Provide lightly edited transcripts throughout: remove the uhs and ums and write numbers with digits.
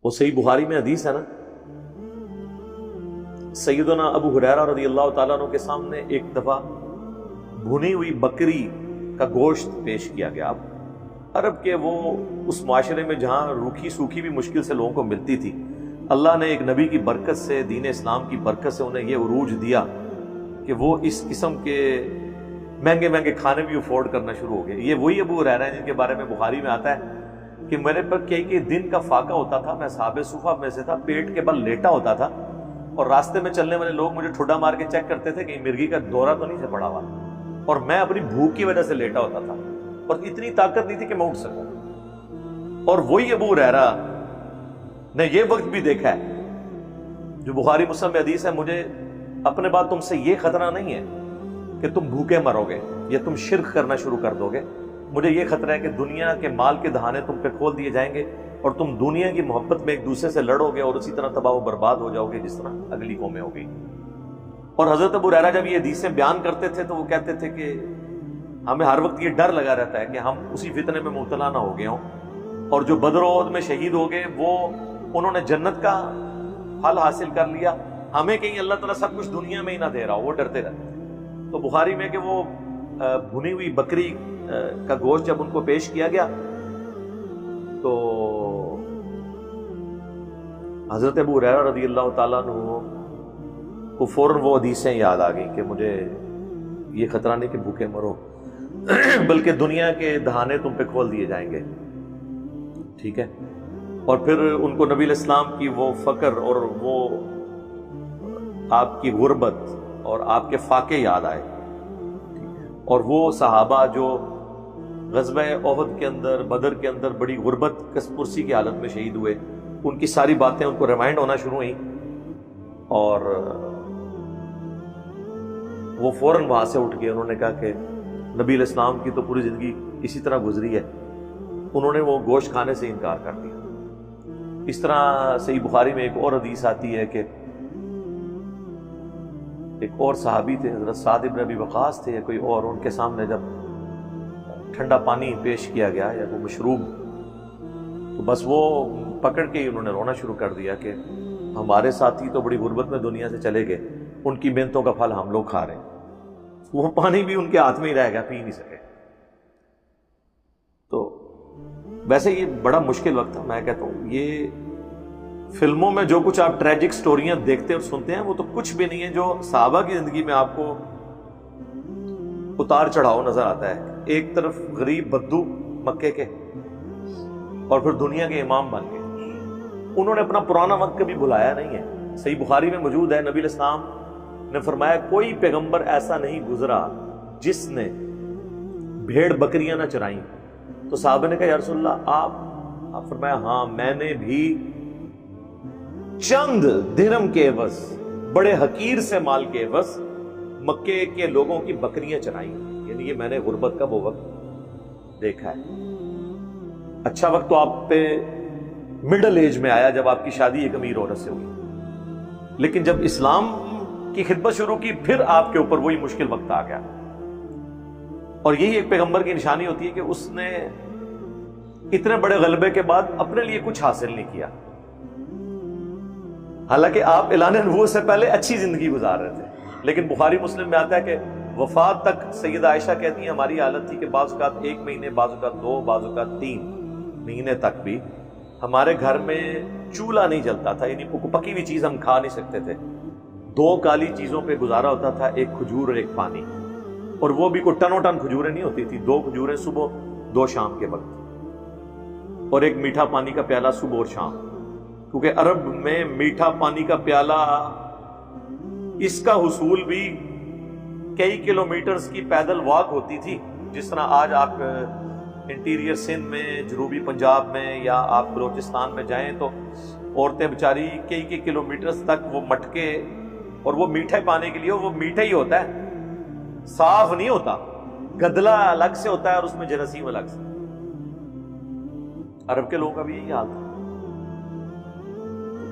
وہ صحیح بخاری میں حدیث ہے نا، سیدنا ابو ہریرہ رضی اللہ تعالیٰ عنہ کے سامنے ایک دفعہ بھنی ہوئی بکری کا گوشت پیش کیا گیا۔ اب عرب کے وہ اس معاشرے میں جہاں روکھی سوکھی بھی مشکل سے لوگوں کو ملتی تھی، اللہ نے ایک نبی کی برکت سے، دین اسلام کی برکت سے انہیں یہ عروج دیا کہ وہ اس قسم کے مہنگے مہنگے کھانے بھی افورڈ کرنا شروع ہو گئے۔ یہ وہی ابو ہریرہ ہیں جن کے بارے میں بخاری میں آتا ہے کہ میرے پر کئی دن کا فاقہ ہوتا تھا، میں اصحاب صفہ میں سے تھا، پیٹ کے بل لیٹا ہوتا تھا، اور راستے میں چلنے والے لوگ مجھے ٹھڈا مار کے چیک کرتے تھے کہ مرغی کا دورہ تو نہیں سے پڑا ہوا، اور میں اپنی بھوک کی وجہ سے لیٹا ہوتا تھا، اور اتنی طاقت نہیں تھی کہ میں اٹھ سکوں۔ اور وہی ابو ہریرہ نے یہ وقت بھی دیکھا ہے جو بخاری مسلم میں حدیث ہے، مجھے اپنے بعد تم سے یہ خطرہ نہیں ہے کہ تم بھوکے مرو گے یا تم شرک کرنا شروع کر دو گے، مجھے یہ خطرہ ہے کہ دنیا کے مال کے دہانے تم پہ کھول دیے جائیں گے اور تم دنیا کی محبت میں ایک دوسرے سے لڑو گے اور اسی طرح تباہ و برباد ہو جاؤ گے جس طرح اگلی قومیں ہو گئی۔ اور حضرت ابو ہریرہ جب یہ حدیثیں بیان کرتے تھے تو وہ کہتے تھے کہ ہمیں ہر وقت یہ ڈر لگا رہتا ہے کہ ہم اسی فتنے میں مبتلا نہ ہو گئے ہوں، اور جو بدر و احد میں شہید ہو گئے وہ انہوں نے جنت کا پھل حاصل کر لیا، ہمیں کہیں اللہ تعالیٰ سب کچھ دنیا میں ہی نہ دے رہا ہو، وہ ڈرتے رہتے۔ تو بخاری میں کہ وہ بھنی ہوئی بکری کا گوشت جب ان کو پیش کیا گیا تو حضرت ابو ہریرہ رضی اللہ تعالیٰ عنہ کو فوراً وہ حدیثیں یاد آ گئیں کہ مجھے یہ خطرہ نہیں کہ بھوکے مرو بلکہ دنیا کے دہانے تم پہ کھول دیے جائیں گے، ٹھیک ہے۔ اور پھر ان کو نبی الاسلام کی وہ فقر اور وہ آپ کی غربت اور آپ کے فاقے یاد آئے، اور وہ صحابہ جو غزوہ احد کے اندر، بدر کے اندر بڑی غربت کس پرسی کی حالت میں شہید ہوئے، ان کی ساری باتیں ان کو ریمائنڈ ہونا شروع ہوئیں، اور وہ فوراً وہاں سے اٹھ گئے۔ انہوں نے کہا کہ نبی علیہ السلام کی تو پوری زندگی اسی طرح گزری ہے، انہوں نے وہ گوشت کھانے سے انکار کر دیا۔ اس طرح صحیح بخاری میں ایک اور حدیث آتی ہے کہ ایک اور صحابی تھے، حضرت سعد بن ابی وقاص تھے یا کوئی اور، ان کے سامنے جب ٹھنڈا پانی پیش کیا گیا یا وہ مشروب، تو بس وہ پکڑ کے ہی انہوں نے رونا شروع کر دیا کہ ہمارے ساتھی تو بڑی غربت میں دنیا سے چلے گئے، ان کی محنتوں کا پھل ہم لوگ کھا رہے ہیں۔ وہ پانی بھی ان کے ہاتھ میں ہی رہ گیا، پی نہیں سکے۔ تو ویسے یہ بڑا مشکل وقت تھا۔ میں کہتا ہوں یہ فلموں میں جو کچھ آپ ٹریجک سٹوریاں دیکھتے اور سنتے ہیں وہ تو کچھ بھی نہیں ہے جو صحابہ کی زندگی میں آپ کو اتار چڑھاؤ نظر آتا ہے۔ ایک طرف غریب بدو مکے کے، اور پھر دنیا کے امام بن گئے۔ انہوں نے اپنا پرانا وقت کبھی بھلایا نہیں ہے۔ صحیح بخاری میں موجود ہے، نبی علیہ السلام نے فرمایا کوئی پیغمبر ایسا نہیں گزرا جس نے بھیڑ بکریاں نہ چرائیں۔ تو صحابہ نے کہا یا رسول اللہ آپ فرمایا ہاں میں نے بھی چند درہم کے عوض، بڑے حقیر سے مال کے عوض مکے کے لوگوں کی بکریاں چرائیں، یعنی یہ میں نے غربت کا وہ وقت دیکھا ہے۔ اچھا وقت تو آپ پہ مڈل ایج میں آیا جب آپ کی شادی ایک امیر عورت سے ہوئی، لیکن جب اسلام کی خدمت شروع کی پھر آپ کے اوپر وہی مشکل وقت آ گیا۔ اور یہی ایک پیغمبر کی نشانی ہوتی ہے کہ اس نے اتنے بڑے غلبے کے بعد اپنے لیے کچھ حاصل نہیں کیا، حالانکہ آپ اعلان نبوت سے پہلے اچھی زندگی گزار رہے تھے۔ لیکن بخاری مسلم میں آتا ہے کہ وفات تک سیدہ عائشہ کہتی ہیں ہماری حالت تھی کہ بعض اوقات 1 مہینے، بعض اوقات 2، بعض اوقات 3 مہینے تک بھی ہمارے گھر میں چولہا نہیں جلتا تھا، یعنی پکی ہوئی چیز ہم کھا نہیں سکتے تھے۔ 2 کالی چیزوں پہ گزارا ہوتا تھا، ایک کھجور اور ایک پانی، اور وہ بھی کوئی ٹنو ٹن کھجوریں نہیں ہوتی تھی، 2 کھجوریں صبح 2 شام کے وقت، اور ایک میٹھا پانی کا پیالہ صبح اور شام، کیونکہ عرب میں میٹھا پانی کا پیالہ اس کا حصول بھی کئی کلومیٹرز کی پیدل واک ہوتی تھی۔ جس طرح آج آپ انٹیریئر سندھ میں، جنوبی پنجاب میں، یا آپ بلوچستان میں جائیں تو عورتیں بیچاری کئی کلومیٹرز تک وہ مٹکے، اور وہ میٹھے پانے کے لیے وہ میٹھا ہی ہوتا ہے، صاف نہیں ہوتا، گدلا الگ سے ہوتا ہے اور اس میں جراثیم الگ سے۔ عرب کے لوگوں کا بھی یہی حال تھا،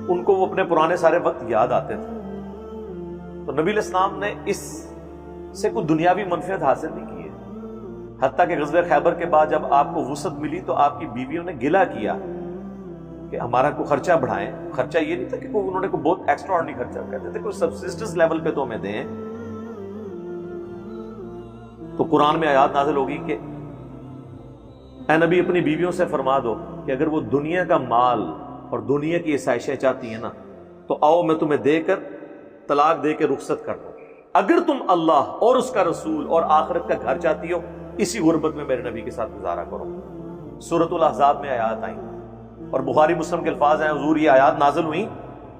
ان کو وہ اپنے پرانے سارے وقت یاد آتے تھے۔ تو نبی علیہ السلام نے اس سے کوئی دنیاوی منفعت حاصل نہیں کی ہے، حتیٰ کہ غزوہ خیبر کے بعد جب آپ کو وسعت ملی تو آپ کی بیویوں نے گلہ کیا کہ ہمارا کوئی خرچہ بڑھائیں. خرچہ یہ نہیں تھا کہ انہوں نے کوئی بہت ایکسٹرا آرڈنری خرچہ کہتے تھے کوئی سبسسٹنس لیول پہ تو ہمیں دیں. تو قرآن میں آیات نازل ہوگی کہ اے نبی اپنی بیویوں سے فرما دو کہ اگر وہ دنیا کا مال اور دنیا کی عیسائشیں چاہتی ہیں نا تو آؤ میں تمہیں دے کر طلاق دے کے رخصت کر دوں. اگر تم اللہ اور اس کا رسول اور آخرت کا گھر چاہتی ہو اسی غربت میں میرے نبی کے ساتھ گزارا کرو. سورۃ الاحزاب میں آیات آئیں اور بخاری مسلم کے الفاظ ہیں حضور یہ آیات نازل ہوئیں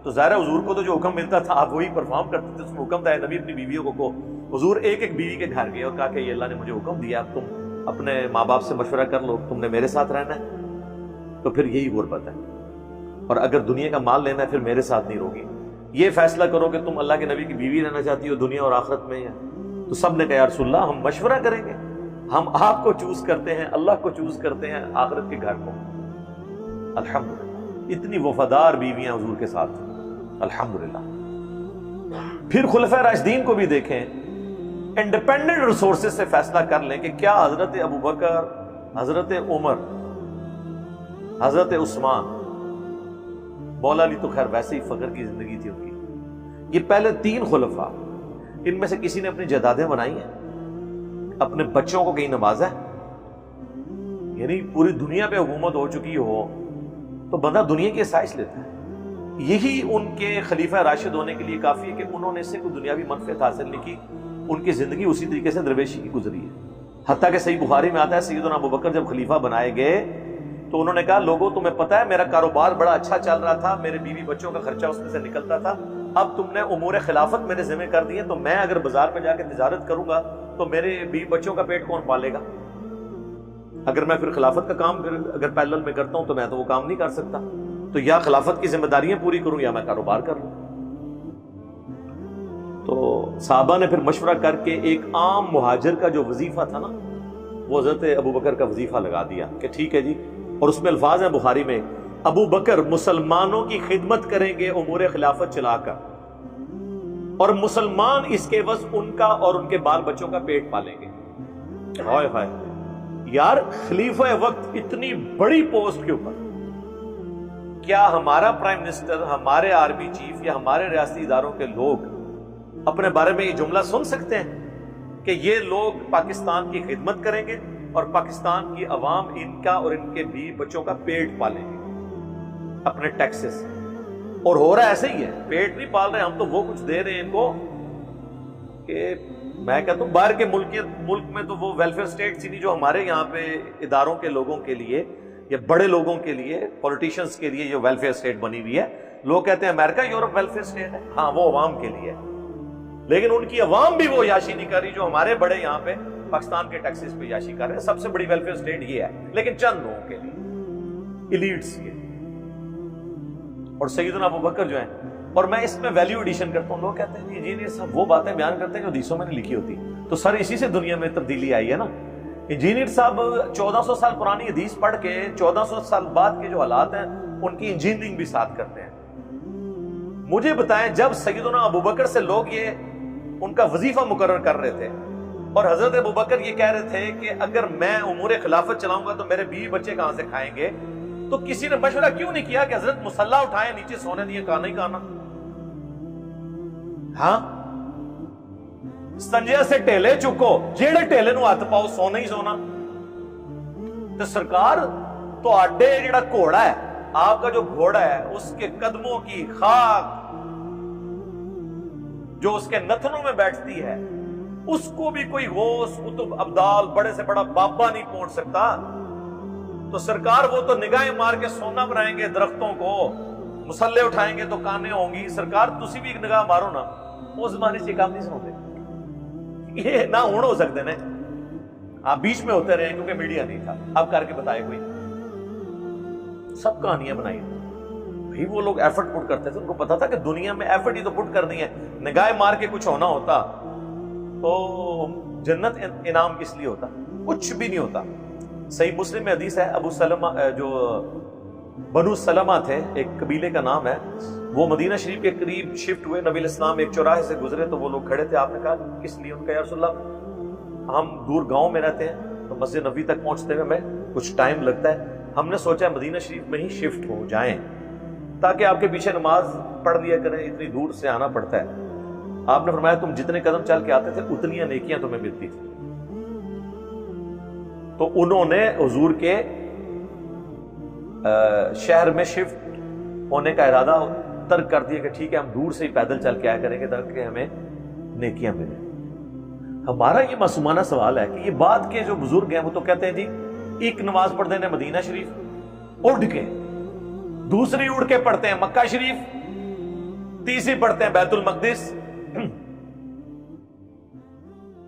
تو ظاہر حضور کو تو جو حکم ملتا تھا آپ وہی پرفارم کرتے تھے. اس میں حکم تھا نبی اپنی بیویوں کو حضور ایک ایک بیوی کے گھر گئے اور کہا کہ یہ اللہ نے مجھے حکم دیا اب تم اپنے ماں باپ سے مشورہ کر لو تم نے میرے ساتھ رہنا ہے تو پھر یہی غربت ہے. اور اگر دنیا کا مال لینا ہے پھر میرے ساتھ نہیں رہوگی. یہ فیصلہ کرو کہ تم اللہ کے نبی کی بیوی رہنا چاہتی ہو دنیا اور آخرت میں. تو سب نے کہا یا رسول اللہ ہم مشورہ کریں گے, ہم آپ کو چوز کرتے ہیں, اللہ کو چوز کرتے ہیں, آخرت کے گھر کو. الحمدللہ اتنی وفادار بیویاں حضور کے ساتھ الحمدللہ. پھر خلفائے راشدین کو بھی دیکھیں, انڈیپینڈنٹ ریسورسز سے فیصلہ کر لیں کہ کیا حضرت ابو بکر, حضرت عمر, حضرت عثمان, مولا علی تو خیر ویسے ہی فقر کی زندگی تھی ان کی, یہ پہلے 3 خلفاء ان میں سے کسی نے اپنی جائیدادیں بنائی ہیں, اپنے بچوں کو کہیں نوازا ہے. یعنی پوری دنیا پہ حکومت ہو چکی ہو تو بندہ دنیا کی آسائش لیتا ہے. یہی ان کے خلیفہ راشد ہونے کے لیے کافی ہے کہ انہوں نے اس سے کوئی دنیاوی منفعت حاصل نہیں کی, ان کی زندگی اسی طریقے سے درویشی کی گزری ہے. حتیٰ کہ صحیح بخاری میں آتا ہے سیدنا ابو بکر جب خلیفہ بنائے گئے تو انہوں نے کہا لوگوں تمہیں پتہ ہے میرا کاروبار بڑا اچھا چل رہا تھا, میرے بیوی بچوں کا خرچہ اس میں سے نکلتا تھا, اب تم نے امور خلافت میرے ذمہ کر دی ہے تو میں اگر بازار میں جا کے تجارت کروں گا تو میرے بیوی بچوں کا پیٹ کون پالے گا؟ اگر میں پھر خلافت کا کام اگر پیرلل میں کرتا ہوں تو میں تو وہ کام نہیں کر سکتا, تو یا خلافت کی ذمہ داریاں پوری کروں یا میں کاروبار کر لوں. تو صحابہ نے پھر مشورہ کر کے ایک عام مہاجر کا جو وظیفہ تھا نا وہ حضرت ابو بکر کا وظیفہ لگا دیا کہ ٹھیک ہے جی. اور اس میں الفاظ ہیں بخاری میں ابو بکر مسلمانوں کی خدمت کریں گے امور خلافت چلا کر, اور مسلمان اس کے عوض ان کا اور ان کے بال بچوں کا پیٹ پالیں گے. ہائے ہائے یار, خلیفہ وقت اتنی بڑی پوسٹ کے اوپر کیا ہمارا پرائم منسٹر, ہمارے آرمی چیف یا ہمارے ریاستی اداروں کے لوگ اپنے بارے میں یہ جملہ سن سکتے ہیں کہ یہ لوگ پاکستان کی خدمت کریں گے اور پاکستان کی عوام ان کا اور ان کے بیوی بچوں کا پیٹ پالیں گے اپنے ٹیکسز سے؟ اور ہو رہا ایسے ہی ہے, پیٹ نہیں پال رہے ہم تو وہ کچھ دے رہے ہیں ان کو کہ میں کہتا ہوں باہر کے ملک میں تو وہ ویلفیئر اسٹیٹ نہیں جو ہمارے یہاں پہ اداروں کے لوگوں کے لیے یا بڑے لوگوں کے لیے پولیٹیشنز کے لیے جو ویلفیئر اسٹیٹ بنی ہوئی ہے. لوگ کہتے ہیں امریکہ یورپ ویلفیئر اسٹیٹ ہے, ہاں وہ عوام کے لیے ہے, لیکن ان کی عوام بھی وہ یاشی نہیں کر رہی جو ہمارے بڑے یہاں پہ پاکستان کے ٹیکسز پہ یاشی کر رہے ہیں. سب سے بڑی ویلفیئر اسٹیٹ یہ ہے, لیکن چند لوگوں کے لیے, ایلیٹس کے. اور سیدنا ابو بکر جو ہیں, اور میں اس میں ویلیو ایڈیشن کرتا ہوں, لوگ کہتے ہیں انجینئر صاحب وہ باتیں بیان کرتے ہیں جو حدیثوں میں نے لکھی ہوتی, تو سر اسی سے دنیا میں تبدیلی آئی ہے نا. انجینئر صاحب 1400 سال پرانی حدیث پڑھ کے 1400 سال بعد کے جو حالات ہیں ان کی انجینئرنگ بھی ساتھ کرتے ہیں. مجھے بتائیں جب سیدنا ابو بکر سے لوگ یہ ان کا وظیفہ مقرر کر رہے تھے اور حضرت ابو بکر یہ کہہ رہے تھے کہ اگر میں امور خلافت چلاؤں گا تو میرے بیوی بچے کہاں سے کھائیں گے, تو کسی نے مشورہ کیوں نہیں کیا کہ حضرت مصلہ اٹھائیں, نیچے سونے دیے کھانا ہی کھانا؟ ہاں, سنجے سے ٹیلے چکو, جیڑے ٹیلے نو ہاتھ پاؤ سونا ہی سونا. تو سرکار تو آڈے جڑا گھوڑا ہے, آپ کا جو گھوڑا ہے اس کے قدموں کی خاک جو اس کے نتنوں میں بیٹھتی ہے اس کو بھی کوئی غوث قطب ابدال بڑے سے بڑا بابا نہیں پہنچ سکتا. تو سرکار وہ تو نگاہیں مار کے سونا بنائیں گے درختوں کو, مسلے اٹھائیں گے تو کانیں ہوں گی. سرکار تسی بھی ایک نگاہ مارو نا, اس زمانے سے کام نہیں سنتے, یہ نہ ہون ہو سکتے نا, آپ بیچ میں ہوتے رہے کیونکہ میڈیا نہیں تھا, اب کر کے بتائے کوئی. سب کہانیاں بنائی بھائی, وہ لوگ ایفرٹ پٹ کرتے تھے, ان کو پتا تھا کہ دنیا میں ایفرٹ ہی تو پٹ کرنی ہے. نگاہ مار کے کچھ ہونا ہوتا تو جنت انعام کس لیے ہوتا, کچھ بھی نہیں ہوتا. صحیح مسلم میں حدیث ہے, ابو سلمہ جو بنو سلمہ تھے, ایک قبیلے کا نام ہے, وہ مدینہ شریف کے قریب شفٹ ہوئے. نبی الاسلام ایک چوراہے سے گزرے تو وہ لوگ کھڑے تھے. آپ نے کہا کس لیے؟ ان کا یا رسول اللہ ہم دور گاؤں میں رہتے ہیں تو مسجد نبوی تک پہنچتے ہوئے ہمیں کچھ ٹائم لگتا ہے, ہم نے سوچا مدینہ شریف میں ہی شفٹ ہو جائیں تاکہ آپ کے پیچھے نماز پڑھ لیا کریں، اتنی دور سے آنا پڑتا ہے۔ آپ نے فرمایا تم جتنے قدم چل کے آتے تھے اتنی نیکیاں تمہیں ملتی تھی۔ تو انہوں نے حضور کے شہر میں شفٹ ہونے کا ارادہ ترک کر دیا کہ ٹھیک ہے ہم دور سے ہی پیدل چل کے آیا کریں گے تاکہ ہمیں نیکیاں ملیں۔ ہمارا یہ معصومانہ سوال ہے کہ یہ بعد کے جو بزرگ ہیں وہ تو کہتے ہیں جی ایک نماز پڑھتے ہیں مدینہ شریف اڑ کے، دوسری اڑ کے پڑھتے ہیں مکہ شریف، تیسری پڑھتے ہیں بیت المقدس،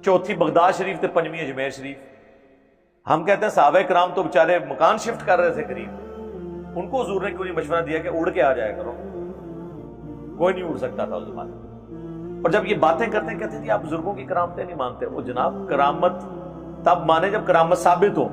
چوتھی بغداد شریف تے پنجویں اجمیر شریف۔ ہم کہتے ہیں صحابہ کرام تو بیچارے مکان شفٹ کر رہے تھے قریب، ان کو حضور نے کوئی مشورہ دیا کہ اڑ کے آ جایا کرو؟ کوئی نہیں اڑ سکتا تھا اس زمانے میں۔ اور جب یہ باتیں کرتے ہیں کہتے ہیں جی آپ بزرگوں کی کرامتیں نہیں مانتے۔ وہ جناب کرامت تب مانے جب کرامت ثابت ہو۔